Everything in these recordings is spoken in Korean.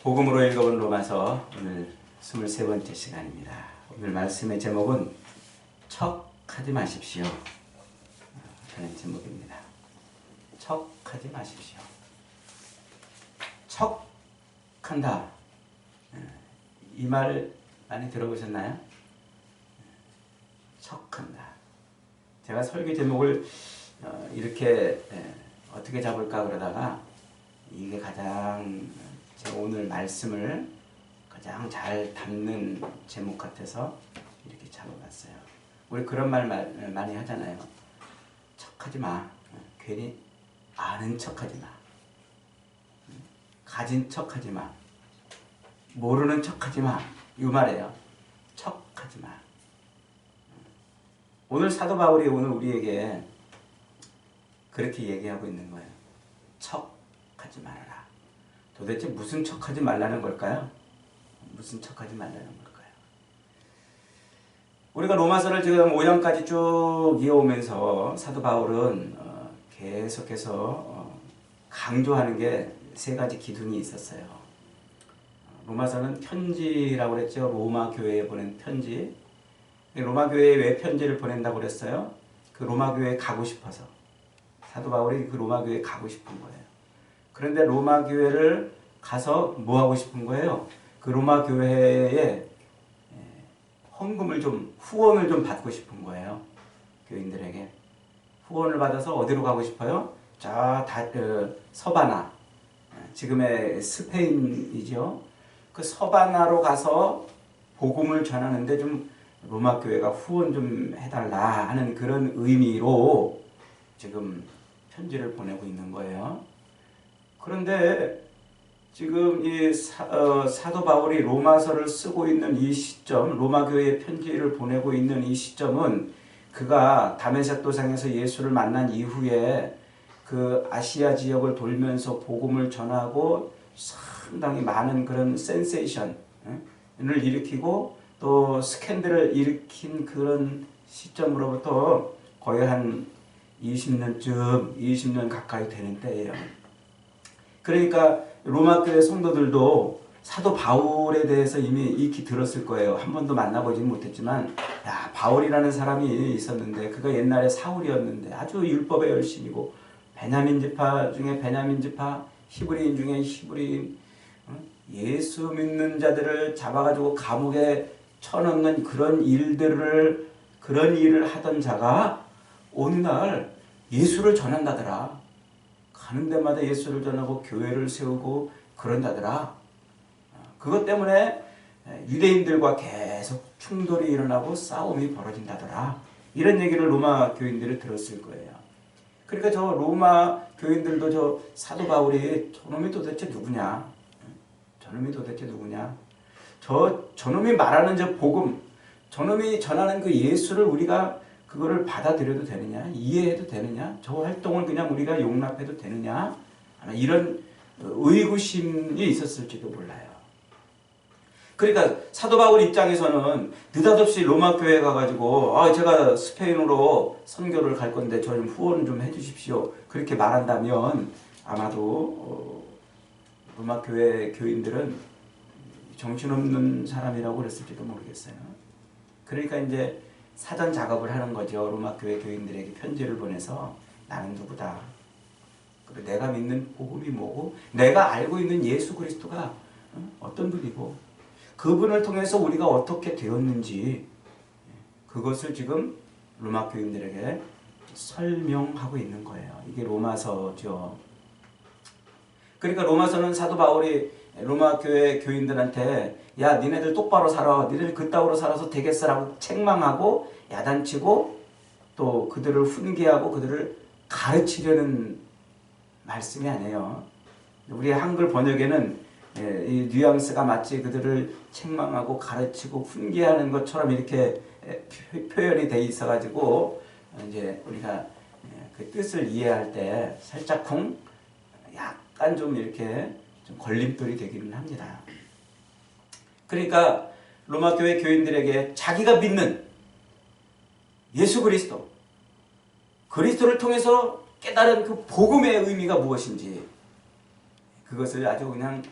복음으로 읽어본 로마서 오늘 23번째 시간입니다. 오늘 말씀의 제목은 척하지 마십시오 라는 제목입니다. 척하지 마십시오. 척한다, 이 말 많이 들어보셨나요? 척한다. 제가 설교 제목을 이렇게 어떻게 잡을까 그러다가 이게 가장 제 오늘 말씀을 가장 잘 담는 제목 같아서 이렇게 잡아봤어요. 우리 그런 말 많이 하잖아요. 척하지 마. 괜히 아는 척하지 마. 가진 척하지 마. 모르는 척하지 마. 이 말이에요. 척하지 마. 오늘 사도 바울이 오늘 우리에게 그렇게 얘기하고 있는 거예요. 척하지 말아라. 도대체 무슨 척하지 말라는 걸까요? 무슨 척하지 말라는 걸까요? 우리가 로마서를 지금 5장까지 쭉 이어오면서 사도 바울은 계속해서 강조하는 게 세 가지 기둥이 있었어요. 로마서는 편지라고 그랬죠. 로마 교회에 보낸 편지. 로마 교회에 왜 편지를 보낸다고 그랬어요? 그 로마 교회에 가고 싶어서. 사도 바울이 그 로마 교회에 가고 싶은 거예요. 그런데 로마 교회를 가서 뭐 하고 싶은 거예요? 그 로마 교회에 헌금을 좀, 후원을 좀 받고 싶은 거예요. 교인들에게. 후원을 받아서 어디로 가고 싶어요? 서바나. 지금의 스페인이죠. 그 서바나로 가서 복음을 전하는데 좀 로마 교회가 후원 좀 해달라 하는 그런 의미로 지금 편지를 보내고 있는 거예요. 그런데 지금 이 사도 바울이 로마서를 쓰고 있는 이 시점, 로마 교회에 편지를 보내고 있는 이 시점은 그가 다메섹 도상에서 예수를 만난 이후에 그 아시아 지역을 돌면서 복음을 전하고 상당히 많은 그런 센세이션을 일으키고 또 스캔들을 일으킨 그런 시점으로부터 거의 한 20년 가까이 되는 때예요. 그러니까 로마 교회 성도들도 사도 바울에 대해서 이미 익히 들었을 거예요. 한 번도 만나보지는 못했지만, 야, 바울이라는 사람이 있었는데 그가 옛날에 사울이었는데 아주 율법에 열심이고, 베냐민 지파 중에 베냐민 지파, 히브리인 중에 히브리인, 예수 믿는 자들을 잡아가지고 감옥에 쳐넣는 그런 일을 하던 자가 어느 날 예수를 전한다더라. 가는 데마다 예수를 전하고 교회를 세우고 그런다더라. 그것 때문에 유대인들과 계속 충돌이 일어나고 싸움이 벌어진다더라. 이런 얘기를 로마 교인들이 들었을 거예요. 그러니까 저 로마 교인들도 저 사도 바울이 저놈이 도대체 누구냐? 저놈이 도대체 누구냐? 저놈이 말하는 저 복음, 저놈이 전하는 그 예수를 우리가 그거를 받아들여도 되느냐? 이해해도 되느냐? 저 활동을 그냥 우리가 용납해도 되느냐? 이런 의구심이 있었을지도 몰라요. 그러니까 사도 바울 입장에서는 느닷없이 로마 교회에 가가지고 제가 스페인으로 선교를 갈 건데 저 좀 후원 좀 해주십시오. 그렇게 말한다면 아마도 로마 교회 교인들은 정신없는 사람이라고 그랬을지도 모르겠어요. 그러니까 이제 사전 작업을 하는 거죠. 로마 교회 교인들에게 편지를 보내서 나는 누구다. 그리고 내가 믿는 복음이 뭐고 내가 알고 있는 예수 그리스도가 어떤 분이고 그분을 통해서 우리가 어떻게 되었는지 그것을 지금 로마 교인들에게 설명하고 있는 거예요. 이게 로마서죠. 그러니까 로마서는 사도 바울이 로마 교회 교인들한테 야 니네들 똑바로 살아. 니네들 그따구로 살아서 되겠어라고 책망하고 야단치고 또 그들을 훈계하고 그들을 가르치려는 말씀이 아니에요. 우리 한글 번역에는 이 뉘앙스가 마치 그들을 책망하고 가르치고 훈계하는 것처럼 이렇게 표현이 돼 있어가지고 이제 우리가 그 뜻을 이해할 때 살짝쿵 약간 좀 이렇게 좀 걸림돌이 되기는 합니다. 그러니까 로마 교회 교인들에게 자기가 믿는 예수 그리스도를 통해서 깨달은 그 복음의 의미가 무엇인지 그것을 아주 그냥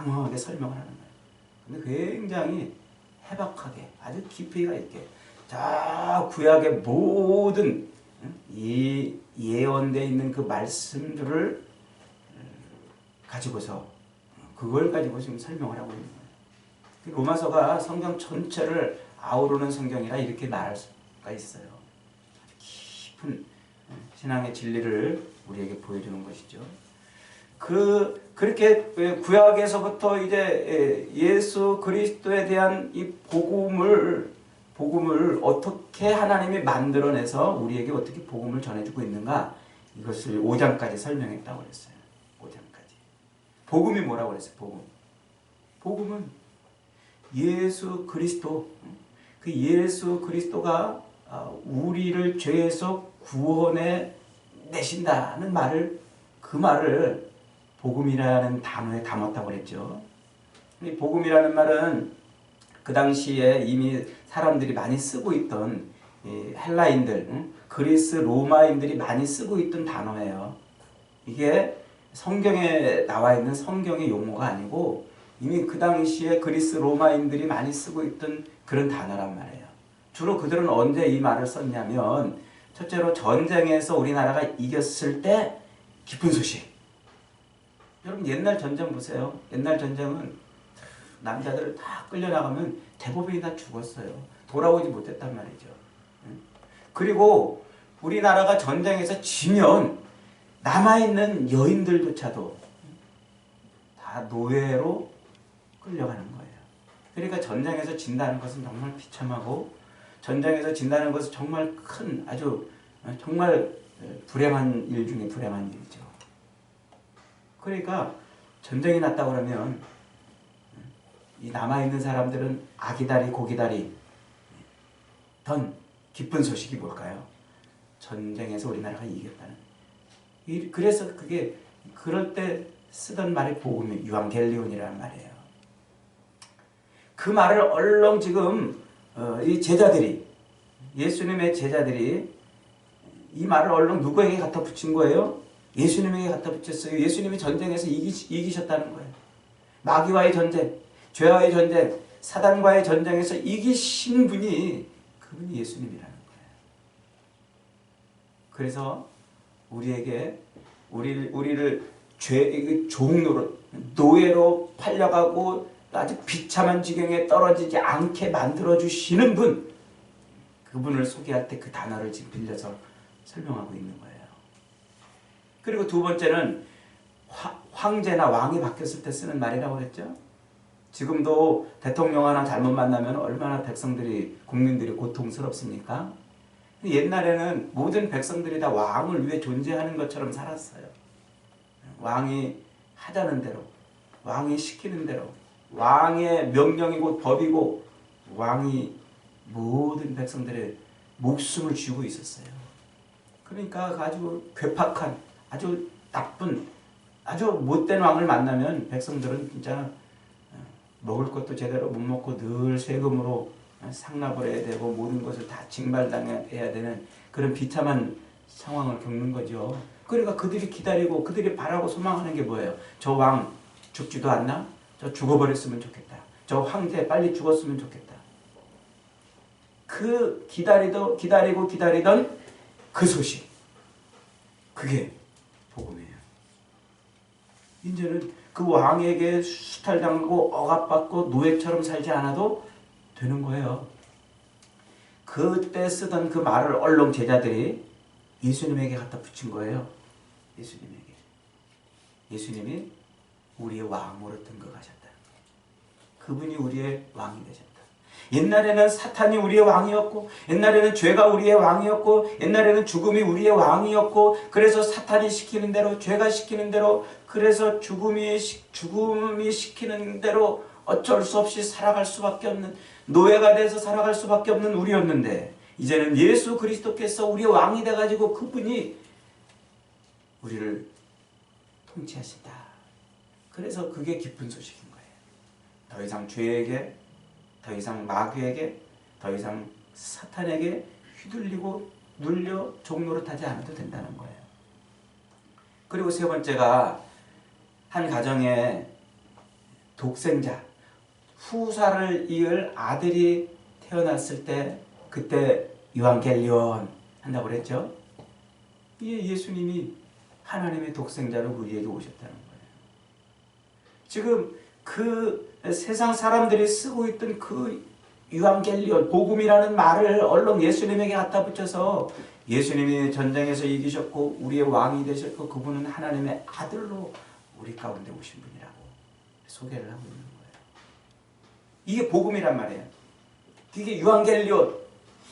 장황하게 설명을 하는 거예요. 근데 굉장히 해박하게 아주 깊이가 있게 자 구약의 모든 이 예언되어 있는 그 말씀들을 가지고서 그걸 가지고 지금 설명을 하고 있는 거예요. 로마서가 성경 전체를 아우르는 성경이라 이렇게 말할 수가 있어요. 깊은 신앙의 진리를 우리에게 보여주는 것이죠. 그렇게 구약에서부터 이제 예수 그리스도에 대한 이 복음을 어떻게 하나님이 만들어내서 우리에게 어떻게 복음을 전해주고 있는가 이것을 5장까지 설명했다고 그랬어요. 5장까지. 복음이 뭐라고 그랬어요? 복음은 예수 그리스도, 그 예수 그리스도가 우리를 죄에서 구원해 내신다는 말을, 그 말을 복음이라는 단어에 담았다고 그랬죠. 이 복음이라는 말은 그 당시에 이미 사람들이 많이 쓰고 있던 헬라인들, 그리스 로마인들이 많이 쓰고 있던 단어예요. 이게 성경에 나와 있는 성경의 용어가 아니고 이미 그 당시에 그리스 로마인들이 많이 쓰고 있던 그런 단어란 말이에요. 주로 그들은 언제 이 말을 썼냐면 첫째로 전쟁에서 우리나라가 이겼을 때 기쁜 소식. 여러분 옛날 전쟁 보세요. 옛날 전쟁은 남자들 다 끌려나가면 대부분이 다 죽었어요. 돌아오지 못했단 말이죠. 그리고 우리나라가 전쟁에서 지면 남아있는 여인들조차도 다 노예로 끌려가는 거예요. 그러니까 전쟁에서 진다는 것은 정말 비참하고 전쟁에서 진다는 것은 정말 큰 아주 정말 불행한 일 중에 불행한 일이죠. 그러니까 전쟁이 났다고 그러면 이 남아있는 사람들은 아기다리 고기다리 던 기쁜 소식이 뭘까요? 전쟁에서 우리나라가 이겼다는. 그래서 그게 그럴 때 쓰던 말이 복음이 유앙겔리온이라는 말이에요. 그 말을 얼렁 지금 이 제자들이 예수님의 제자들이 이 말을 얼렁 누구에게 갖다 붙인 거예요? 예수님에게 갖다 붙였어요. 예수님이 전쟁에서 이기셨다는 거예요. 마귀와의 전쟁, 죄와의 전쟁, 사단과의 전쟁에서 이기신 분이 그분이 예수님이라는 거예요. 그래서 우리에게 우리를 종로로 노예로 팔려가고 아주 비참한 지경에 떨어지지 않게 만들어주시는 분, 그분을 소개할 때 그 단어를 지금 빌려서 설명하고 있는 거예요. 그리고 두 번째는 황제나 왕이 바뀌었을 때 쓰는 말이라고 그랬죠. 지금도 대통령 하나 잘못 만나면 얼마나 국민들이 고통스럽습니까? 옛날에는 모든 백성들이 다 왕을 위해 존재하는 것처럼 살았어요. 왕이 하자는 대로, 왕이 시키는 대로, 왕의 명령이고 법이고 왕이 모든 백성들의 목숨을 쥐고 있었어요. 그러니까 아주 괴팍한, 아주 나쁜, 아주 못된 왕을 만나면 백성들은 진짜 먹을 것도 제대로 못 먹고 늘 세금으로 상납을 해야 되고 모든 것을 다 징발당해야 되는 그런 비참한 상황을 겪는 거죠. 그러니까 그들이 기다리고 그들이 바라고 소망하는 게 뭐예요? 저 왕 죽지도 않나? 저 죽어버렸으면 좋겠다. 저 황제 빨리 죽었으면 좋겠다. 그 기다리던 그 소식, 그게 복음이에요. 이제는 그 왕에게 수탈당하고 억압받고 노예처럼 살지 않아도 되는 거예요. 그때 쓰던 그 말을 얼렁 제자들이 예수님에게 갖다 붙인 거예요. 예수님이 우리의 왕으로 등극하셨다. 그분이 우리의 왕이 되셨다. 옛날에는 사탄이 우리의 왕이었고, 옛날에는 죄가 우리의 왕이었고, 옛날에는 죽음이 우리의 왕이었고, 그래서 사탄이 시키는 대로, 죄가 시키는 대로, 그래서 죽음이 시키는 대로 어쩔 수 없이 살아갈 수밖에 없는, 노예가 돼서 살아갈 수밖에 없는 우리였는데, 이제는 예수 그리스도께서 우리의 왕이 돼가지고 그분이 우리를 통치하신다. 그래서 그게 기쁜 소식인 거예요. 더 이상 죄에게, 더 이상 마귀에게, 더 이상 사탄에게 휘둘리고 눌려 종노릇하지 않아도 된다는 거예요. 그리고 세 번째가 한 가정에 독생자, 후사를 이을 아들이 태어났을 때 그때 유앙겔리온 한다고 그랬죠. 이게 예수님이 하나님의 독생자로 우리에게 오셨다는 거예요. 지금 그 세상 사람들이 쓰고 있던 그 유앙겔리온, 복음이라는 말을 얼른 예수님에게 갖다 붙여서 예수님이 전쟁에서 이기셨고 우리의 왕이 되셨고 그분은 하나님의 아들로 우리 가운데 오신 분이라고 소개를 하고 있는 거예요. 이게 복음이란 말이에요. 이게 유앙겔리온,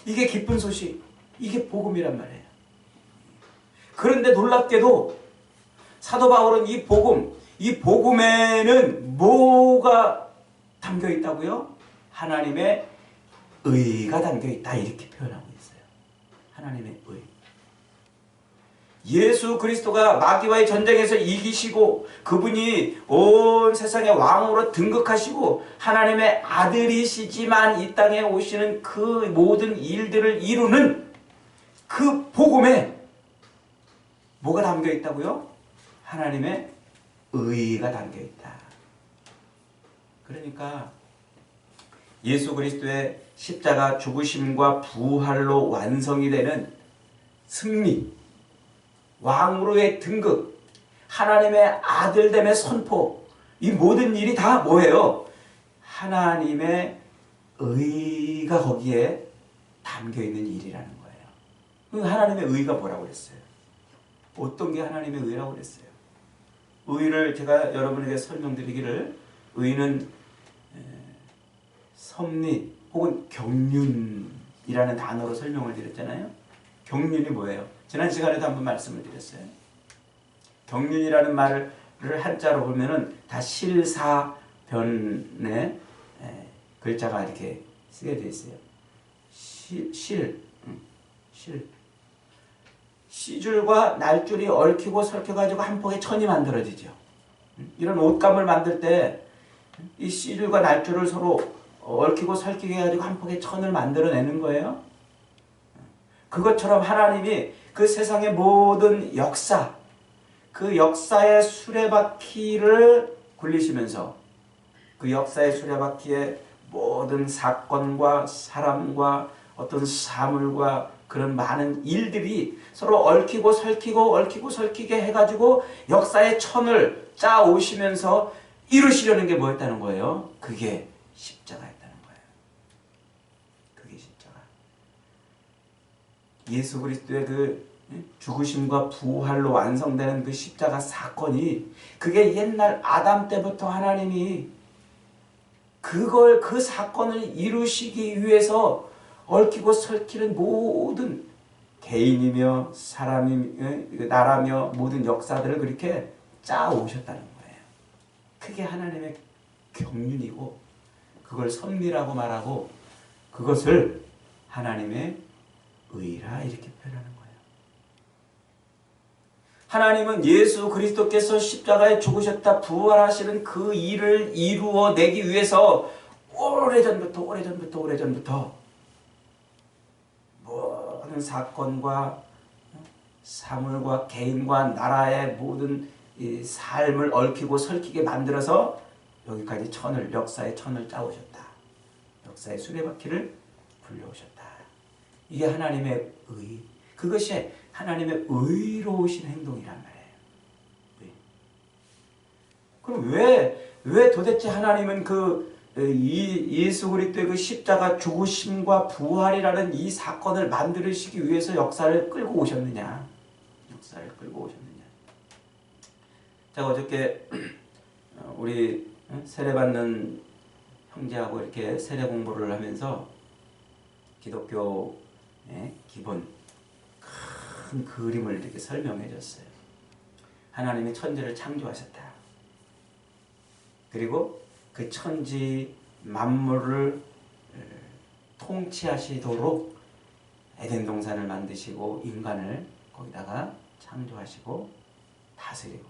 이게 기쁜 소식, 이게 복음이란 말이에요. 그런데 놀랍게도 사도 바울은 이 복음, 이 복음에는 뭐가 담겨 있다고요? 하나님의 의가 담겨 있다 이렇게 표현하고 있어요. 하나님의 의. 예수 그리스도가 마귀와의 전쟁에서 이기시고 그분이 온 세상의 왕으로 등극하시고 하나님의 아들이시지만 이 땅에 오시는 그 모든 일들을 이루는 그 복음에 뭐가 담겨 있다고요? 하나님의 의가 담겨 있다. 그러니까 예수 그리스도의 십자가 죽으심과 부활로 완성이 되는 승리, 왕으로의 등극, 하나님의 아들됨의 선포, 이 모든 일이 다 뭐예요? 하나님의 의가 거기에 담겨 있는 일이라는 거예요. 하나님의 의가 뭐라고 그랬어요? 어떤 게 하나님의 의라고 그랬어요? 의를 제가 여러분에게 설명드리기를, 의는 섭리 혹은 경륜이라는 단어로 설명을 드렸잖아요. 경륜이 뭐예요? 지난 시간에도 한번 말씀을 드렸어요. 경륜이라는 말을 한자로 보면은 다 실사변에 글자가 이렇게 쓰게 되어 있어요. 씨줄과 날줄이 얽히고 설켜가지고 한 폭의 천이 만들어지죠. 이런 옷감을 만들 때 이 씨줄과 날줄을 서로 얽히고 설키게 해가지고 한 폭의 천을 만들어내는 거예요. 그것처럼 하나님이 그 세상의 모든 역사, 그 역사의 수레바퀴를 굴리시면서 그 역사의 수레바퀴에 모든 사건과 사람과 어떤 사물과 그런 많은 일들이 서로 얽히고 설키게 해가지고 역사의 천을 짜 오시면서 이루시려는 게 뭐였다는 거예요? 그게 십자가였다는 거예요. 그게 십자가. 예수 그리스도의 그 죽으심과 부활로 완성되는 그 십자가 사건이, 그게 옛날 아담 때부터 하나님이 그 사건을 이루시기 위해서 얽히고 설키는 모든 개인이며 사람이며 나라며 모든 역사들을 그렇게 짜 오셨다는 거예요. 그게 하나님의 경륜이고, 그걸 섭리라고 말하고 그것을 하나님의 의라 이렇게 표현하는 거예요. 하나님은 예수 그리스도께서 십자가에 죽으셨다 부활하시는 그 일을 이루어내기 위해서 오래전부터 모든 사건과 사물과 개인과 나라의 모든 이 삶을 얽히고 설키게 만들어서 여기까지 역사의 천을 짜오셨다. 역사의 수레바퀴를 굴려오셨다. 이게 하나님의 의. 그것이 하나님의 의로우신 행동이란 말이에요. 그럼 왜 도대체 하나님은 예수 그리스도의 그 십자가 죽으심과 부활이라는 이 사건을 만들으시기 위해서 역사를 끌고 오셨느냐? 제가 어저께 우리 세례받는 형제하고 이렇게 세례 공부를 하면서 기독교의 기본 큰 그림을 이렇게 설명해 줬어요. 하나님이 천지를 창조하셨다. 그리고 그 천지 만물을 통치하시도록 에덴 동산을 만드시고 인간을 거기다가 창조하시고 다스리고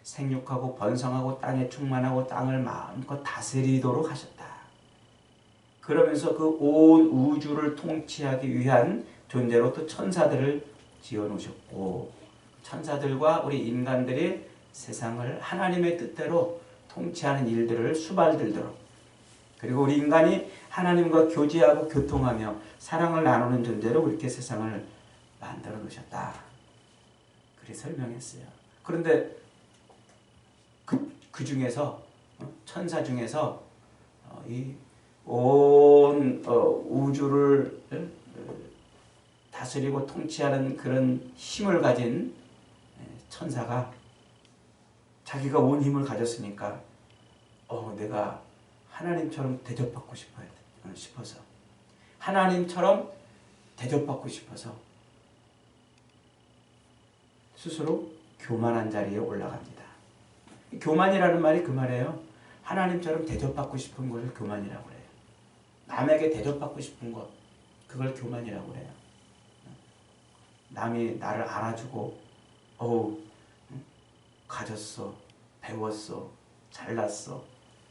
생육하고 번성하고 땅에 충만하고 땅을 마음껏 다스리도록 하셨다. 그러면서 그 온 우주를 통치하기 위한 존재로 또 천사들을 지어놓으셨고, 천사들과 우리 인간들이 세상을 하나님의 뜻대로 통치하는 일들을 수발들도록, 그리고 우리 인간이 하나님과 교제하고 교통하며 사랑을 나누는 존재로 이렇게 세상을 만들어 놓으셨다. 그렇게 설명했어요. 그런데 그 중에서 천사 중에서 이 온 우주를 다스리고 통치하는 그런 힘을 가진 천사가 자기가 온 힘을 가졌으니까 내가 하나님처럼 대접받고 싶어서 하나님처럼 대접받고 싶어서 스스로 교만한 자리에 올라갑니다. 교만이라는 말이 그 말이에요. 하나님처럼 대접받고 싶은 것을 교만이라고 그래요. 남에게 대접받고 싶은 것, 그걸 교만이라고 그래요. 남이 나를 알아주고 가졌어, 배웠어, 잘났어,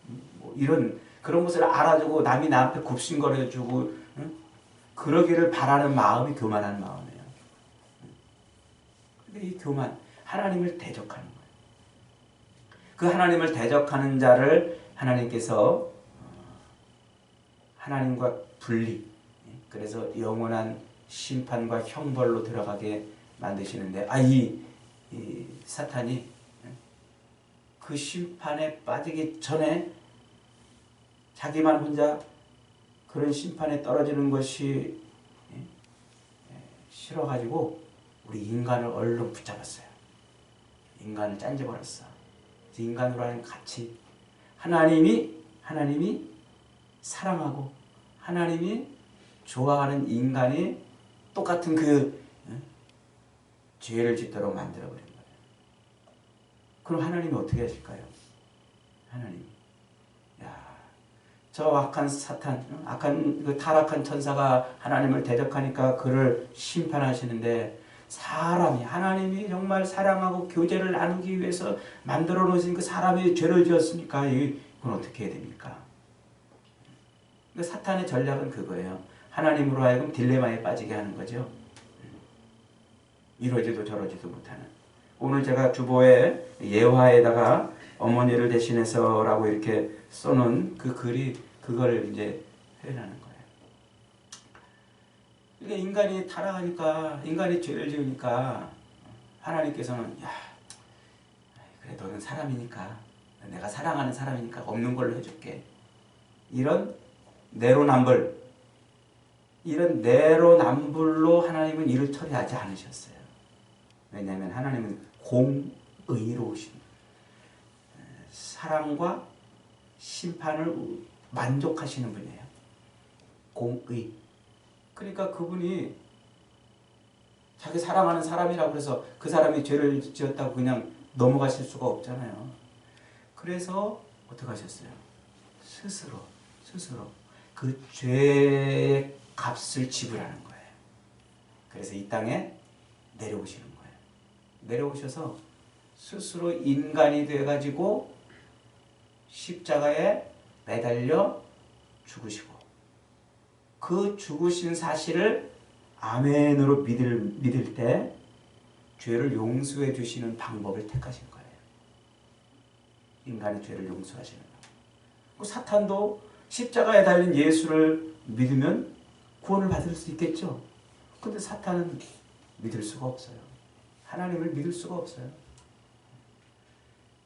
뭐 이런 그런 것을 알아주고 남이 나한테 굽신거려주고 그러기를 바라는 마음이 교만한 마음이에요. 근데 이 교만, 하나님을 대적하는 거예요. 그 하나님을 대적하는 자를 하나님께서 하나님과 분리, 그래서 영원한 심판과 형벌로 들어가게 만드시는데 이 사탄이 그 심판에 빠지기 전에 자기만 혼자 그런 심판에 떨어지는 것이 싫어가지고 우리 인간을 얼른 붙잡았어요. 인간을 짠져버렸어. 인간으로 하는 가치, 하나님이 사랑하고 하나님이 좋아하는 인간이 똑같은 그 죄를 짓도록 만들어버린 거예요. 그럼 하나님이 어떻게 하실까요? 하나님, 저 악한 사탄, 악한 그 타락한 천사가 하나님을 대적하니까 그를 심판하시는데, 하나님이 정말 사랑하고 교제를 나누기 위해서 만들어 놓으신 그 사람이 죄를 지었으니까 이건 어떻게 해야 됩니까? 사탄의 전략은 그거예요. 하나님으로 하여금 딜레마에 빠지게 하는 거죠. 이러지도 저러지도 못하는. 오늘 제가 주보에 예화에다가 어머니를 대신해서라고 이렇게 써놓은 그 글이 그걸 이제 표현하는 거예요. 그러니까 인간이 타락하니까, 인간이 죄를 지으니까 하나님께서는 그래 너는 사람이니까, 내가 사랑하는 사람이니까 없는 걸로 해줄게. 이런 내로남불로 하나님은 일을 처리하지 않으셨어요. 왜냐하면 하나님은 공의로우신, 사랑과 심판을 만족하시는 분이에요. 공의. 그러니까 그분이 자기 사랑하는 사람이라고 해서 그 사람이 죄를 지었다고 그냥 넘어가실 수가 없잖아요. 그래서 어떻게 하셨어요? 스스로 그 죄의 값을 지불하는 거예요. 그래서 이 땅에 내려오시는 거예요. 내려오셔서 스스로 인간이 돼가지고 십자가에 매달려 죽으시고, 그 죽으신 사실을 아멘으로 믿을 때 죄를 용서해 주시는 방법을 택하신 거예요. 인간의 죄를 용서하시는 방법. 사탄도 십자가에 달린 예수를 믿으면 구원을 받을 수 있겠죠. 근데 사탄은 믿을 수가 없어요. 하나님을 믿을 수가 없어요.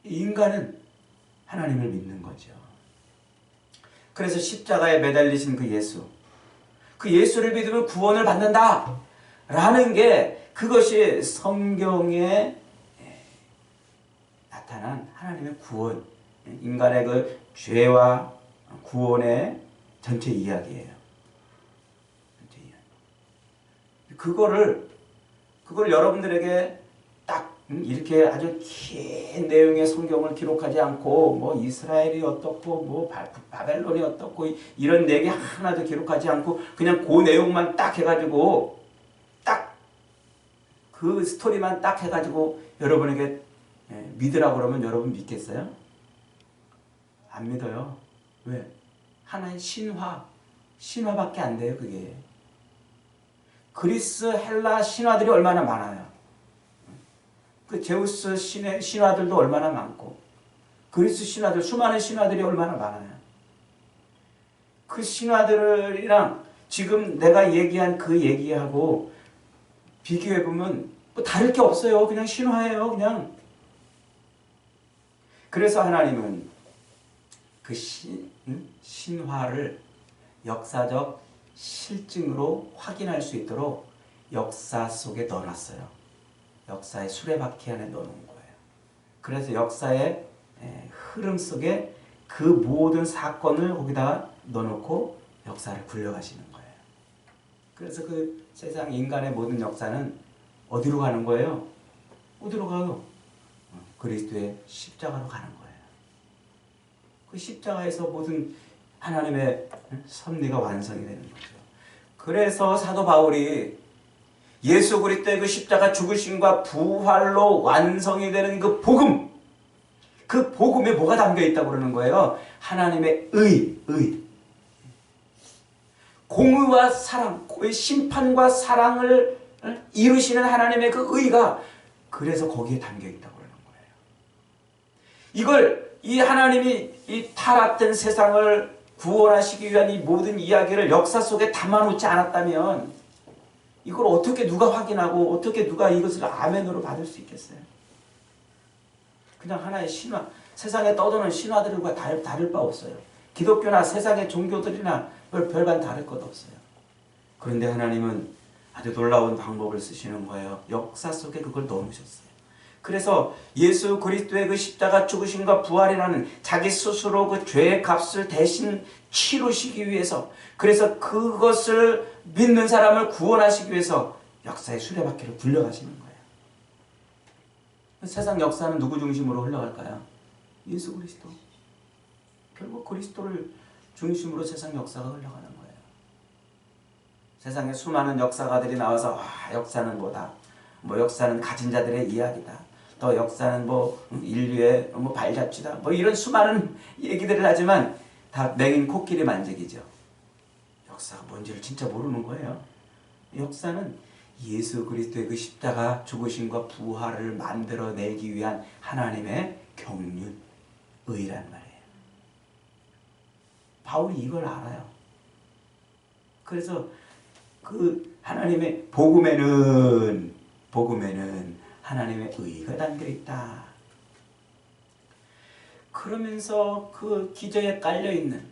인간은 하나님을 믿는 거죠. 그래서 십자가에 매달리신 그 예수를 믿으면 구원을 받는다 라는 게, 그것이 성경에 나타난 하나님의 구원, 인간의 그 죄와 구원의 전체 이야기예요. 그걸 여러분들에게 딱 이렇게 아주 긴 내용의 성경을 기록하지 않고, 뭐 이스라엘이 어떻고, 뭐 바벨론이 어떻고, 이런 얘기 하나도 기록하지 않고 그냥 그 내용만 딱 해가지고, 딱 그 스토리만 딱 해가지고 여러분에게 믿으라고 그러면 여러분 믿겠어요? 안 믿어요. 왜? 하나의 신화밖에 안 돼요, 그게. 그리스, 헬라 신화들이 얼마나 많아요. 그 제우스 신화들도 얼마나 많고, 그리스 신하들, 수많은 신하들이 얼마나 많아요. 그 신하들이랑 지금 내가 얘기한 그 얘기하고 비교해보면 뭐 다를 게 없어요. 그냥 신화예요. 그냥. 그래서 하나님은 그 신화를 역사적 실증으로 확인할 수 있도록 역사 속에 넣어놨어요. 역사의 수레바퀴 안에 넣어놓은 거예요. 그래서 역사의 흐름 속에 그 모든 사건을 거기다가 넣어놓고 역사를 굴려가시는 거예요. 그래서 그 세상 인간의 모든 역사는 어디로 가는 거예요? 어디로 가요? 그리스도의 십자가로 가는 거예요. 그 십자가에서 모든 하나님의 섭리가 완성이 되는 거죠. 그래서 사도 바울이 예수 그리스도의 그 십자가 죽으심과 부활로 완성이 되는 그 복음, 그 복음에 뭐가 담겨 있다고 그러는 거예요? 하나님의 의. 공의와 사랑, 심판과 사랑을 이루시는 하나님의 그 의가 그래서 거기에 담겨 있다고 그러는 거예요. 이걸 이 하나님이 이 타락된 세상을 구원하시기 위한 이 모든 이야기를 역사 속에 담아놓지 않았다면 이걸 어떻게 누가 확인하고 어떻게 누가 이것을 아멘으로 받을 수 있겠어요? 그냥 하나의 신화, 세상에 떠도는 신화들과 다를 바 없어요. 기독교나 세상의 종교들이나 별반 다를 것 없어요. 그런데 하나님은 아주 놀라운 방법을 쓰시는 거예요. 역사 속에 그걸 넣어놓으셨어요. 그래서 예수 그리스도의 그 십자가 죽으심과 부활이라는 자기 스스로 그 죄의 값을 대신 치르시기 위해서, 그래서 그것을 믿는 사람을 구원하시기 위해서 역사의 수레바퀴를 굴려가시는 거예요. 세상 역사는 누구 중심으로 흘러갈까요? 예수 그리스도. 결국 그리스도를 중심으로 세상 역사가 흘러가는 거예요. 세상에 수많은 역사가들이 나와서 역사는 뭐다. 뭐 역사는 가진 자들의 이야기다. 또 역사는 뭐 인류의 뭐 발자취다. 뭐 이런 수많은 얘기들을 하지만 다 맹인 코끼리 만지기죠. 역사가 뭔지를 진짜 모르는 거예요. 역사는 예수 그리스도의 그 십자가 죽으심과 부활을 만들어내기 위한 하나님의 경륜, 의란 말이에요. 바울이 이걸 알아요. 그래서 그 하나님의 복음에는 하나님의 의가 담겨 있다. 그러면서 그 기저에 깔려있는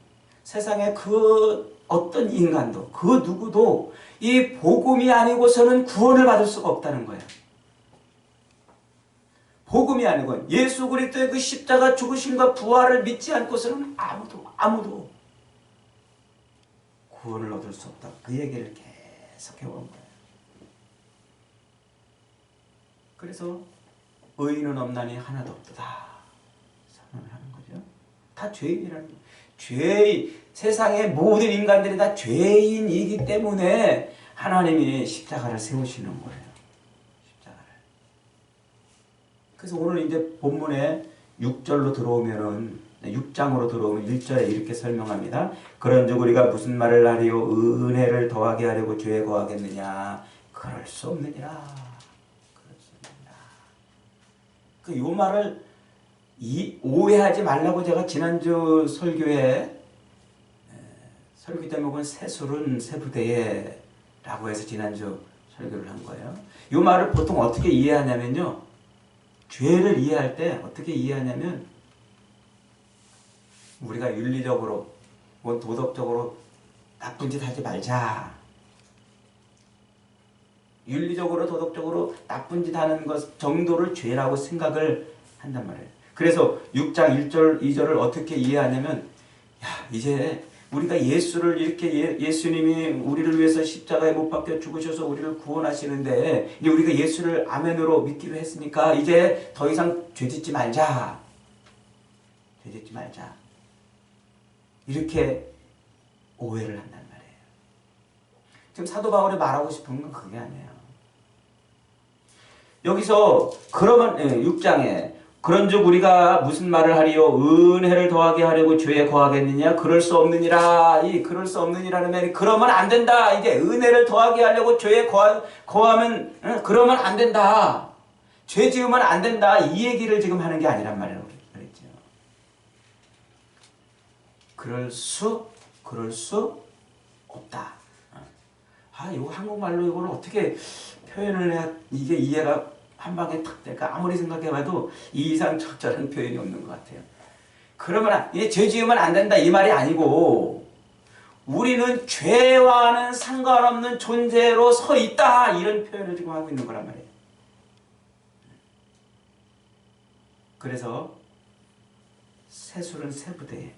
세상의 그 어떤 인간도, 그 누구도 이 복음이 아니고서는 구원을 받을 수가 없다는 거예요. 복음이 아니고 예수 그리스도의 그 십자가 죽으심과 부활을 믿지 않고서는 아무도 구원을 얻을 수 없다. 그 얘기를 계속 해온 거예요. 그래서 의인은 없나니 하나도 없다 선언하는 거죠. 다 죄인이라는 거예요. 세상의 모든 인간들이 다 죄인이기 때문에 하나님이 십자가를 세우시는 거예요. 십자가를. 그래서 오늘 이제 본문에 6절로 들어오면은 6장으로 들어오면 1절에 이렇게 설명합니다. 그런즉 우리가 무슨 말을 하리요? 은혜를 더하게 하려고 죄에 거하겠느냐? 그럴 수 없느니라. 그럴 수 없느니라. 요 말을 오해하지 말라고 제가 지난주 설교에 설교 제목은 새술은 새부대에 라고 해서 지난주 설교를 한 거예요. 이 말을 보통 어떻게 이해하냐면요. 죄를 이해할 때 어떻게 이해하냐면 우리가 윤리적으로 도덕적으로 나쁜 짓 하지 말자. 윤리적으로 도덕적으로 나쁜 짓 하는 것 정도를 죄라고 생각을 한단 말이에요. 그래서 6장 1절 2절을 어떻게 이해하냐면 이제 우리가 예수를 이렇게 예수님이 우리를 위해서 십자가에 못 박혀 죽으셔서 우리를 구원하시는데 이제 우리가 예수를 아멘으로 믿기로 했으니까 이제 더 이상 죄짓지 말자. 죄짓지 말자. 이렇게 오해를 한단 말이에요. 지금 사도 바울이 말하고 싶은 건 그게 아니에요. 여기서 그러면 6장에 그런즉 우리가 무슨 말을 하리요? 은혜를 더하게 하려고 죄에 거하겠느냐? 그럴 수 없느니라. 이 그럴 수 없느니라는 말이 그러면 안 된다. 이제 은혜를 더하게 하려고 죄에 거하면 그러면 안 된다. 죄 지으면 안 된다. 이 얘기를 지금 하는 게 아니란 말이라고 그랬죠. 그럴 수 없다. 이거 한국말로 이걸 어떻게 표현을 해야 이게 이해가 한 방에 탁 될까? 아무리 생각해봐도 이 이상 적절한 표현이 없는 것 같아요. 그러면 죄 지으면 안 된다 이 말이 아니고 우리는 죄와는 상관없는 존재로 서 있다 이런 표현을 지금 하고 있는 거란 말이에요. 그래서 세술은 세부대에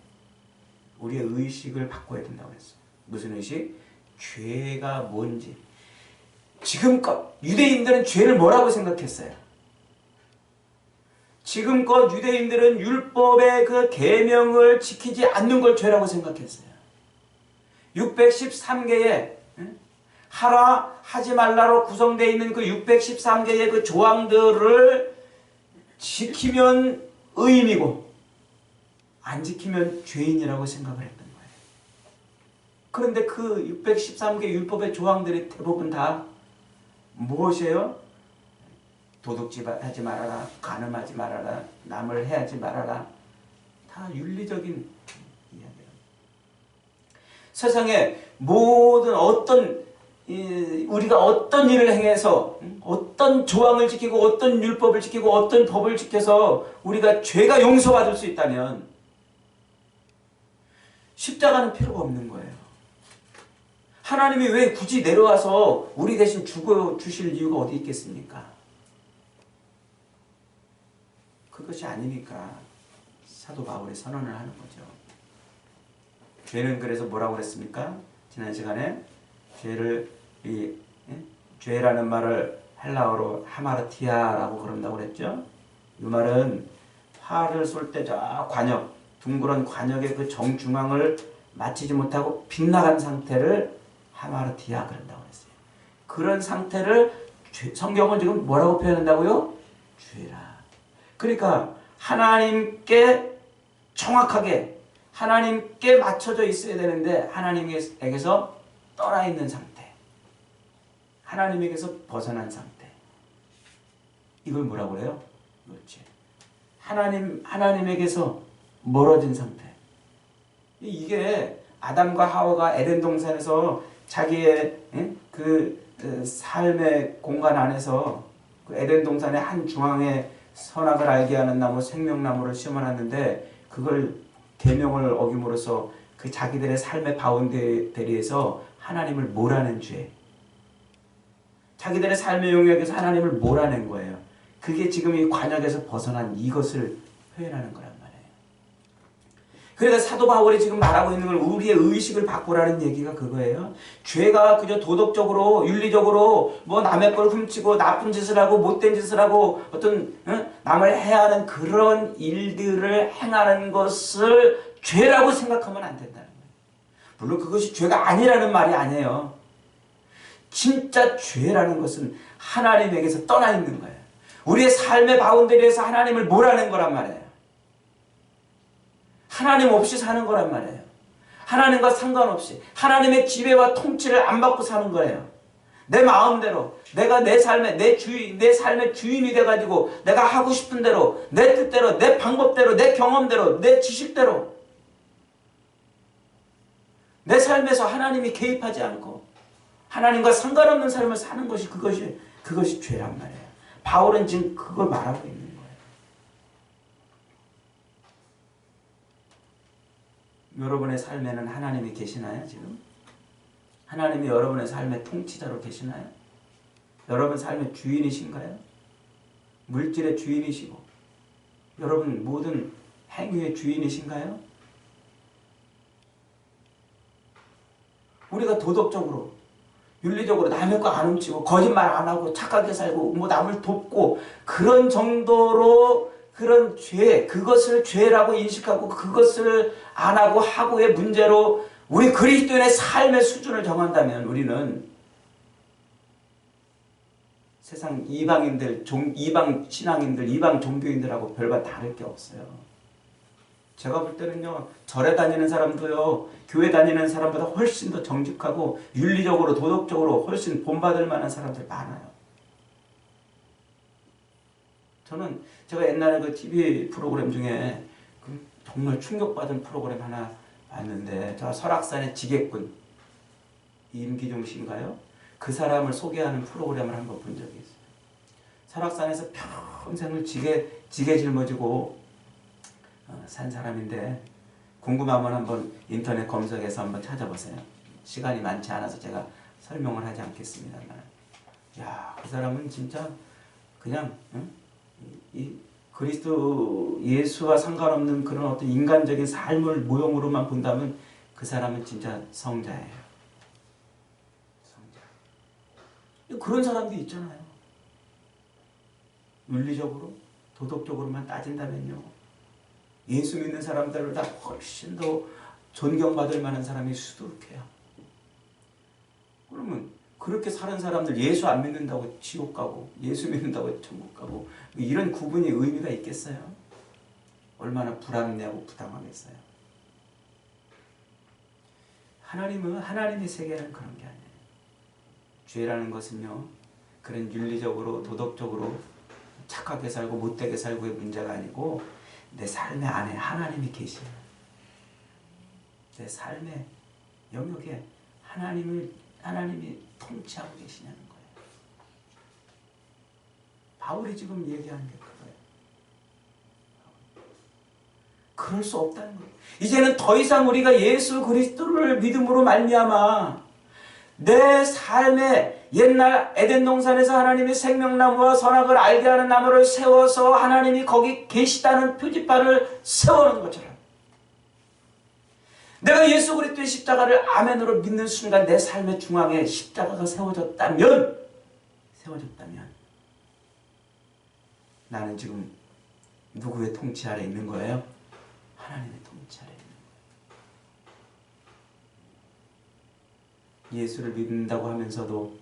우리의 의식을 바꿔야 된다고 했어요. 무슨 의식? 죄가 뭔지. 지금껏 유대인들은 죄를 뭐라고 생각했어요? 지금껏 유대인들은 율법의 그 계명을 지키지 않는 걸 죄라고 생각했어요. 613개의 하라 하지 말라로 구성되어 있는 그 613개의 그 조항들을 지키면 의인이고 안 지키면 죄인이라고 생각을 했던 거예요. 그런데 그 613개 율법의 조항들이 대부분 다 무엇이에요? 도둑질하지 말아라, 간음하지 말아라, 남을 해하지 말아라. 다 윤리적인 이야기예요. 세상에 모든 우리가 어떤 일을 행해서 어떤 조항을 지키고 어떤 율법을 지키고 어떤 법을 지켜서 우리가 죄가 용서받을 수 있다면 십자가는 필요가 없는 거예요. 하나님이 왜 굳이 내려와서 우리 대신 죽어 주실 이유가 어디 있겠습니까? 그것이 아니니까 사도 바울이 선언을 하는 거죠. 죄는 그래서 뭐라고 그랬습니까? 지난 시간에 죄라는 말을 헬라어로 하마르티아라고 그런다고 그랬죠. 이 말은 활을 쏠 때 저 관역, 둥그런 관역의 그 정중앙을 맞추지 못하고 빗나간 상태를 하마르티아 그런다고 그랬어요. 그런 상태를 성경은 지금 뭐라고 표현한다고요? 죄라. 그러니까 하나님께 정확하게 하나님께 맞춰져 있어야 되는데 하나님에게서 떠나 있는 상태, 하나님에게서 벗어난 상태. 이걸 뭐라고 그래요? 그렇지. 하나님에게서 멀어진 상태. 이게 아담과 하와가 에덴 동산에서 자기의 그 삶의 공간 안에서 그 에덴 동산의 한 중앙에 선악을 알게 하는 나무 생명나무를 심어놨는데 그걸 계명을 어김으로써 그 자기들의 삶의 바운더리에서 하나님을 몰아낸 죄. 자기들의 삶의 영역에서 하나님을 몰아낸 거예요. 그게 지금 이 관역에서 벗어난 이것을 표현하는 거란 말이에요. 그러니까 사도 바울이 지금 말하고 있는 건 우리의 의식을 바꾸라는 얘기가 그거예요. 죄가 그저 도덕적으로 윤리적으로 뭐 남의 걸 훔치고 나쁜 짓을 하고 못된 짓을 하고 어떤 남을 해하는 그런 일들을 행하는 것을 죄라고 생각하면 안 된다는 거예요. 물론 그것이 죄가 아니라는 말이 아니에요. 진짜 죄라는 것은 하나님에게서 떠나 있는 거예요. 우리의 삶의 바운더리에서 하나님을 몰아낸 거란 말이에요. 하나님 없이 사는 거란 말이에요. 하나님과 상관없이 하나님의 지배와 통치를 안 받고 사는 거예요. 내 마음대로 내가 내 삶의 주인이 돼가지고 내가 하고 싶은 대로 내 뜻대로 내 방법대로 내 경험대로 내 지식대로 내 삶에서 하나님이 개입하지 않고 하나님과 상관없는 삶을 사는 것이 그것이 죄란 말이에요. 바울은 지금 그걸 말하고 있는 거예요. 여러분의 삶에는 하나님이 계시나요, 지금? 하나님이 여러분의 삶의 통치자로 계시나요? 여러분 삶의 주인이신가요? 물질의 주인이시고 여러분 모든 행위의 주인이신가요? 우리가 도덕적으로 윤리적으로 남의 거 안 훔치고 거짓말 안 하고 착하게 살고 뭐 남을 돕고 그런 정도로 그런 죄, 그것을 죄라고 인식하고 그것을 안 하고 하고의 문제로 우리 그리스도인의 삶의 수준을 정한다면 우리는 세상 이방인들, 이방 신앙인들, 이방 종교인들하고 별반 다를 게 없어요. 제가 볼 때는요, 절에 다니는 사람도요, 교회 다니는 사람보다 훨씬 더 정직하고 윤리적으로 도덕적으로 훨씬 본받을 만한 사람들 많아요. 저는 제가 옛날에 그 TV 프로그램 중에 정말 충격받은 프로그램 하나 봤는데 저 설악산의 지게꾼 임기종 씨인가요? 그 사람을 소개하는 프로그램을 한번 본 적이 있어요. 설악산에서 평생을 지게 짊어지고 산 사람인데 궁금하면 한번 인터넷 검색해서 한번 찾아보세요. 시간이 많지 않아서 제가 설명을 하지 않겠습니다만, 야, 그 사람은 진짜 그냥 이 그리스도 예수와 상관없는 그런 어떤 인간적인 삶을 모형으로만 본다면 그 사람은 진짜 성자예요. 성자. 그런 사람도 있잖아요. 윤리적으로, 도덕적으로만 따진다면요. 예수 믿는 사람들보다 훨씬 더 존경받을 만한 사람이 수두룩해요. 그러면 그렇게 사는 사람들 예수 안 믿는다고 지옥 가고 예수 믿는다고 천국 가고 이런 구분이 의미가 있겠어요? 얼마나 불합리하고 부당하겠어요? 하나님의 세계는 그런 게 아니에요. 죄라는 것은요, 그런 윤리적으로 도덕적으로 착하게 살고 못되게 살고의 문제가 아니고 내 삶의 안에 하나님이 계시는, 내 삶의 영역에 하나님이 통치하고 계시냐는 거예요. 바울이 지금 얘기하는 게 그거예요. 그럴 수 없다는 거예요. 이제는 더 이상 우리가 예수 그리스도를 믿음으로 말미암아 내 삶의 옛날 에덴 동산에서 하나님이 생명나무와 선악을 알게 하는 나무를 세워서 하나님이 거기 계시다는 표지판을 세우는 것처럼 내가 예수 그리스도의 십자가를 아멘으로 믿는 순간 내 삶의 중앙에 십자가가 세워졌다면 나는 지금 누구의 통치 아래 있는 거예요? 하나님의 통치 아래 있는 거예요. 예수를 믿는다고 하면서도,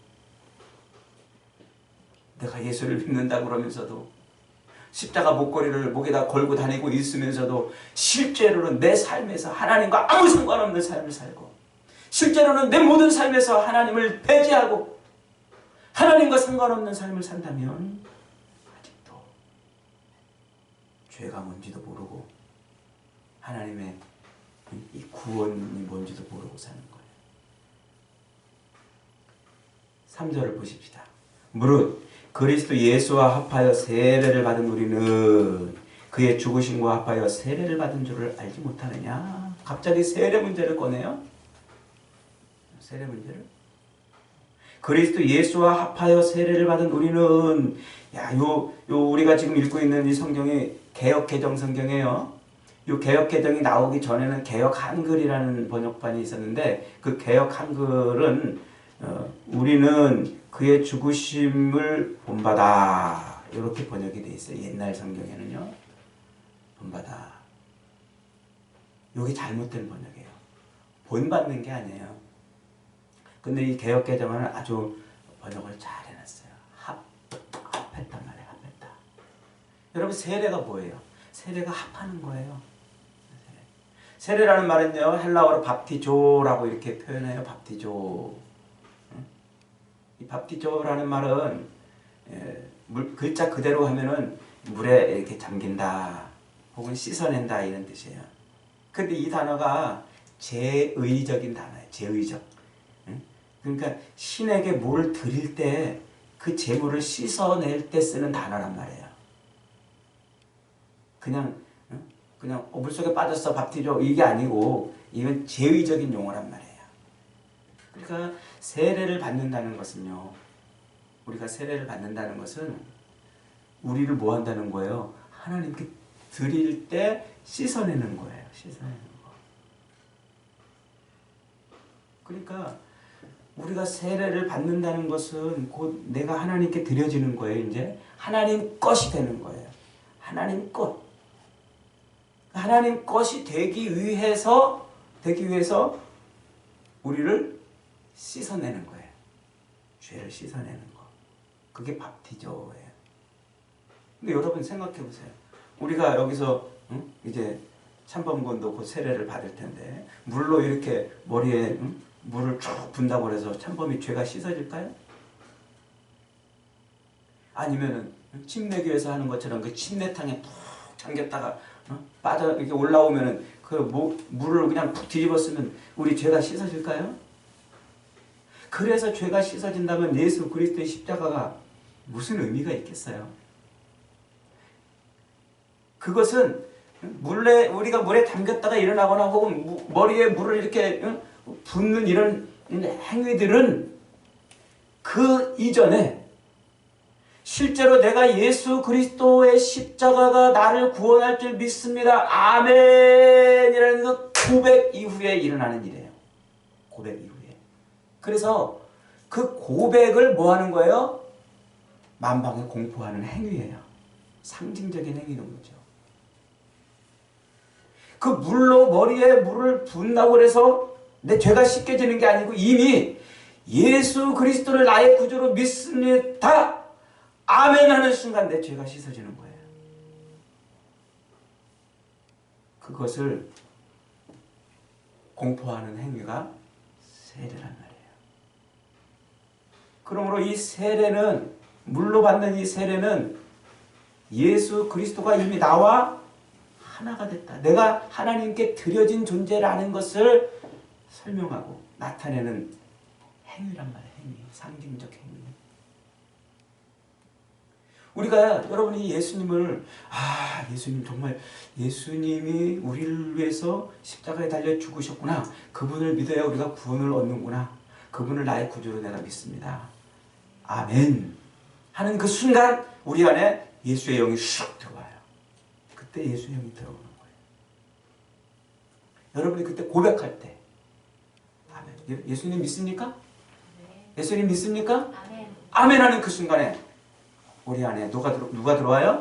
내가 예수를 믿는다고 그러면서도 십자가 목걸이를 목에다 걸고 다니고 있으면서도 실제로는 내 삶에서 하나님과 아무 상관없는 삶을 살고, 실제로는 내 모든 삶에서 하나님을 배제하고 하나님과 상관없는 삶을 산다면 아직도 죄가 뭔지도 모르고 하나님의 이 구원이 뭔지도 모르고 사는 거예요. 3절을 보십시다. 무릇 그리스도 예수와 합하여 세례를 받은 우리는 그의 죽으심과 합하여 세례를 받은 줄을 알지 못하느냐. 갑자기 세례 문제를 꺼내요. 세례 문제를. 그리스도 예수와 합하여 세례를 받은 우리는, 요 우리가 지금 읽고 있는 이 성경이 개역개정 성경이에요. 이 개역개정이 나오기 전에는 개역 한글이라는 번역판이 있었는데, 그 개역 한글은 우리는 그의 죽으심을 본받아, 이렇게 번역이 되어 있어요. 옛날 성경에는요. 본받아. 이게 잘못된 번역이에요. 본받는 게 아니에요. 근데 이 개역개정은 아주 번역을 잘 해놨어요. 합했단 말이에요. 합했다. 여러분, 세례가 뭐예요? 세례가 합하는 거예요. 세례라는 말은요, 헬라어로 밥티조라고 이렇게 표현해요. 밥티조. 이 밥티조라는 말은 글자 그대로 하면은 물에 이렇게 잠긴다 혹은 씻어낸다 이런 뜻이에요. 근데 이 단어가 제의적인 단어예요. 제의적. 그러니까 신에게 물을 드릴 때 그 제물을 씻어낼 때 쓰는 단어란 말이에요. 그냥 물속에 빠졌어 밥티조 이게 아니고 이건 제의적인 용어란 말이에요. 그러니까 세례를 받는다는 것은요, 우리가 세례를 받는다는 것은 우리를 뭐 한다는 거예요? 하나님께 드릴 때 씻어내는 거예요. 씻어내는 거. 그러니까 우리가 세례를 받는다는 것은 곧 내가 하나님께 드려지는 거예요. 이제 하나님 것이 되는 거예요. 하나님 것. 하나님 것이 되기 위해서 우리를 씻어내는 거예요. 죄를 씻어내는 거. 그게 밥티조예요. 근데 여러분 생각해 보세요. 우리가 여기서 이제 참범군도 곧 세례를 받을 텐데 물로 이렇게 머리에 물을 쭉 분다고 해서 참범이 죄가 씻어질까요? 아니면은 침례교에서 하는 것처럼 그 침례탕에 푹 잠겼다가 빠져 이렇게 올라오면은 물을 그냥 푹 뒤집었으면 우리 죄가 씻어질까요? 그래서 죄가 씻어진다면 예수 그리스도의 십자가가 무슨 의미가 있겠어요? 그것은 우리가 물에 담겼다가 일어나거나 혹은 머리에 물을 이렇게 붓는 이런 행위들은 그 이전에 실제로 내가 예수 그리스도의 십자가가 나를 구원할 줄 믿습니다. 아멘이라는 그 고백 이후에 일어나는 일이에요. 고백 이후에. 그래서 그 고백을 뭐 하는 거예요? 만방에 공포하는 행위예요. 상징적인 행위인 거죠. 그 물로 머리에 물을 붓는다고 해서 내 죄가 씻겨지는 게 아니고 이미 예수 그리스도를 나의 구주로 믿습니다. 아멘 하는 순간 내 죄가 씻어지는 거예요. 그것을 공포하는 행위가 세례란 말이에요. 그러므로 이 세례는, 물로 받는 이 세례는 예수 그리스도가 이미 나와 하나가 됐다. 내가 하나님께 드려진 존재라는 것을 설명하고 나타내는 행위란 말이에요. 행위. 상징적 행위. 우리가 여러분이 예수님을 예수님 정말 예수님이 우리를 위해서 십자가에 달려 죽으셨구나. 그분을 믿어야 우리가 구원을 얻는구나. 그분을 나의 구주로 내가 믿습니다. 아멘 하는 그 순간 우리 안에 예수의 영이 쑥 들어와요. 그때 예수의 영이 들어오는 거예요. 여러분이 그때 고백할 때 아멘. 예수님 믿습니까? 예수님 믿습니까? 아멘 하는 그 순간에 우리 안에 누가 들어와요?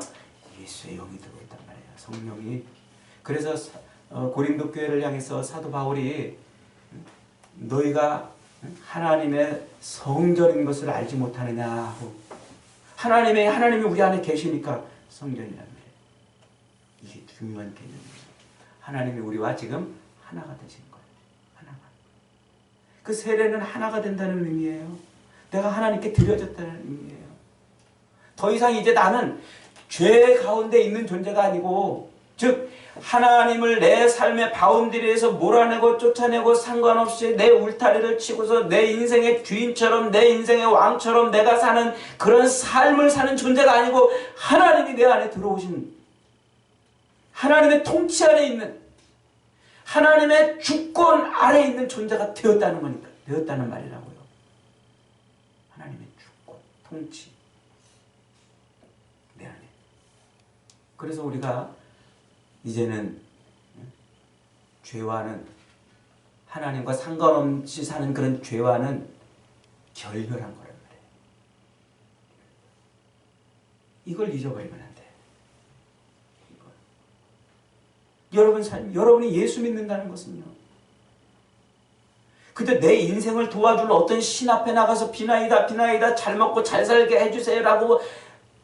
예수의 영이 들어온단 말이에요. 성령이. 그래서 고린도 교회를 향해서 사도 바울이 너희가 하나님의 성전인 것을 알지 못하느냐 하고 하나님이 우리 안에 계시니까 성전이란 말이에요. 이게 중요한 개념이에요. 하나님이 우리와 지금 하나가 되신 거예요. 하나가. 그 세례는 하나가 된다는 의미예요. 내가 하나님께 드려졌다는 의미예요. 더 이상 이제 나는 죄 가운데 있는 존재가 아니고 즉 하나님을 내 삶의 바운드리에서 몰아내고 쫓아내고 상관없이 내 울타리를 치고서 내 인생의 주인처럼 내 인생의 왕처럼 내가 사는 그런 삶을 사는 존재가 아니고 하나님이 내 안에 들어오신 하나님의 통치 아래 있는 하나님의 주권 아래 있는 존재가 되었다는 거니까 되었다는 말이라고요. 하나님의 주권, 통치 내 안에. 그래서 우리가 이제는 죄와는 하나님과 상관없이 사는 그런 죄와는 결별한 거란 말이에요. 이걸 잊어버리면 안 돼. 여러분 삶, 여러분이 예수 믿는다는 것은요. 근데 내 인생을 도와줄 어떤 신 앞에 나가서 비나이다 잘 먹고 잘 살게 해주세요라고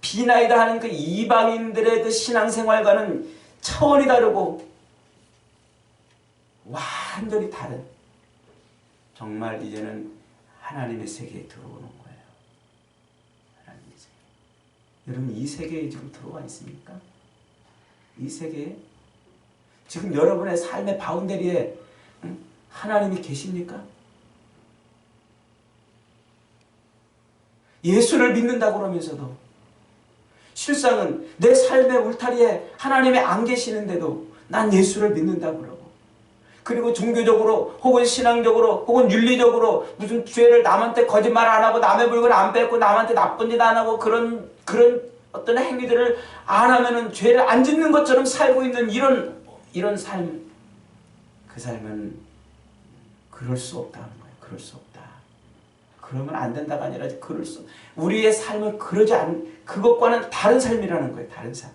비나이다 하는 그 이방인들의 그 신앙생활과는 차원이 다르고 완전히 다른 정말 이제는 하나님의 세계에 들어오는 거예요. 하나님의 세계. 여러분 이 세계에 지금 들어와 있습니까? 이 세계에 지금 여러분의 삶의 바운더리에 하나님이 계십니까? 예수를 믿는다고 그러면서도 실상은 내 삶의 울타리에 하나님이 안 계시는데도 난 예수를 믿는다고 그러고 그리고 종교적으로 혹은 신앙적으로 혹은 윤리적으로 무슨 죄를 남한테 거짓말 안 하고 남의 물건 안 뺏고 남한테 나쁜 짓 안 하고 그런 어떤 행위들을 안 하면은 죄를 안 짓는 것처럼 살고 있는 이런 삶, 그 삶은 그럴 수 없다는 거예요. 그럴 수 없다. 그러면 안 된다가 아니라 우리의 삶을 그것과는 다른 삶이라는 거예요. 다른 삶.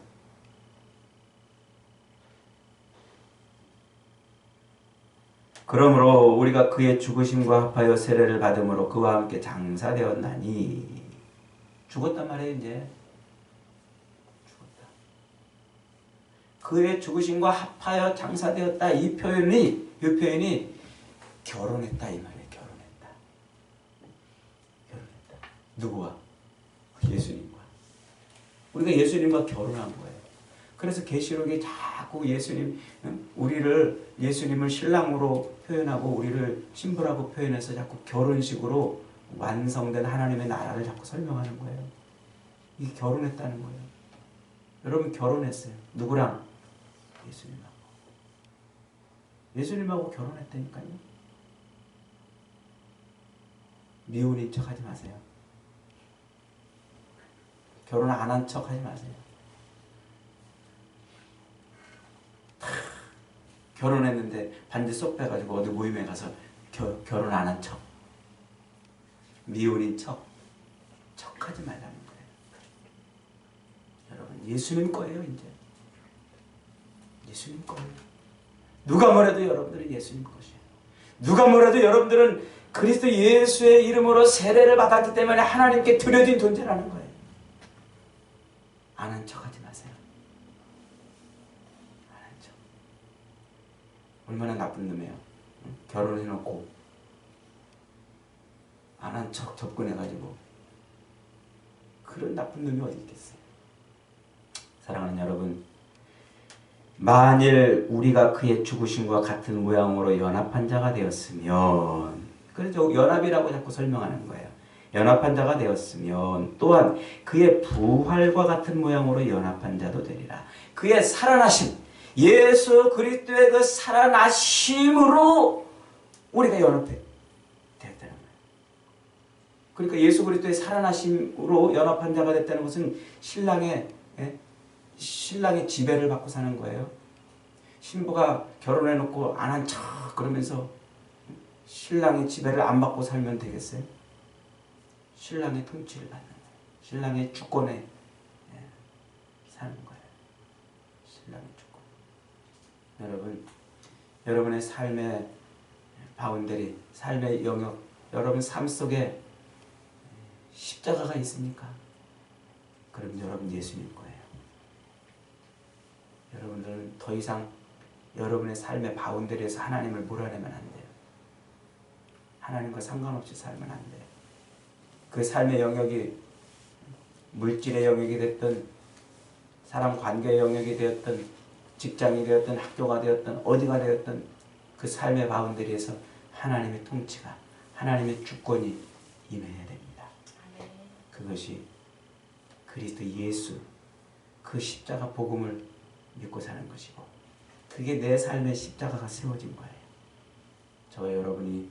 그러므로 우리가 그의 죽으심과 합하여 세례를 받음으로 그와 함께 장사되었나니 죽었단 말이에요. 이제 죽었다. 그의 죽으심과 합하여 장사되었다. 이 표현이 결혼했다 이 말이에요. 결혼했다. 누구와? 예수님과. 우리가 예수님과 결혼한 거예요. 그래서 계시록에 자꾸 자꾸 우리를 예수님을 신랑으로 표현하고 우리를 신부라고 표현해서 자꾸 결혼식으로 완성된 하나님의 나라를 자꾸 설명하는 거예요. 이게 결혼했다는 거예요. 여러분 결혼했어요. 누구랑? 예수님하고. 예수님하고 결혼했다니까요. 미혼인 척 하지 마세요. 결혼 안 한 척 하지 마세요. 결혼했는데 반지 쏙 빼가지고 어디 모임에 가서 결혼 안 한 척. 미혼인 척하지 말라는 거예요. 여러분 예수님 거예요. 이제 예수님 거예요. 누가 뭐래도 여러분들은 예수님 것이에요. 누가 뭐래도 여러분들은 그리스도 예수의 이름으로 세례를 받았기 때문에 하나님께 드려진 존재라는 거예요. 아는 척하지 마세요. 아는 척. 얼마나 나쁜 놈이에요. 결혼해놓고 아는 척 접근해가지고 그런 나쁜 놈이 어디 있겠어요. 사랑하는 여러분, 만일 우리가 그의 죽으심과 같은 모양으로 연합한 자가 되었으면, 그래서 연합이라고 자꾸 설명하는 거예요. 연합한 자가 되었으면 또한 그의 부활과 같은 모양으로 연합한 자도 되리라. 그의 살아나심, 예수 그리스도의 그 살아나심으로 우리가 연합해 되었다는 거예요. 그러니까 예수 그리스도의 살아나심으로 연합한 자가 됐다는 것은 신랑의 지배를 받고 사는 거예요. 신부가 결혼해놓고 안 한 척 그러면서 신랑의 지배를 안 받고 살면 되겠어요? 신랑의 통치를 받는 거예요. 신랑의 주권에 사는 거예요. 신랑의 주권. 여러분, 여러분의 삶의 바운더리, 삶의 영역, 여러분 삶 속에 십자가가 있습니까? 그럼 여러분 예수님 거예요. 여러분들은 더 이상 여러분의 삶의 바운더리에서 하나님을 몰아내면 안 돼요. 하나님과 상관없이 살면 안 돼요. 그 삶의 영역이 물질의 영역이 됐든 사람 관계의 영역이 되었든 직장이 되었든 학교가 되었든 어디가 되었든 그 삶의 바운더리에서 하나님의 통치가, 하나님의 주권이 임해야 됩니다. 그것이 그리스도 예수, 그 십자가 복음을 믿고 사는 것이고, 그게 내 삶의 십자가가 세워진 거예요. 저와 여러분이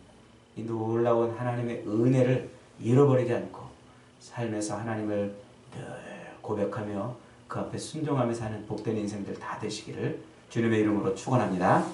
이 놀라운 하나님의 은혜를 잃어버리지 않고 삶에서 하나님을 늘 고백하며 그 앞에 순종하며 사는 복된 인생들 다 되시기를 주님의 이름으로 축원합니다.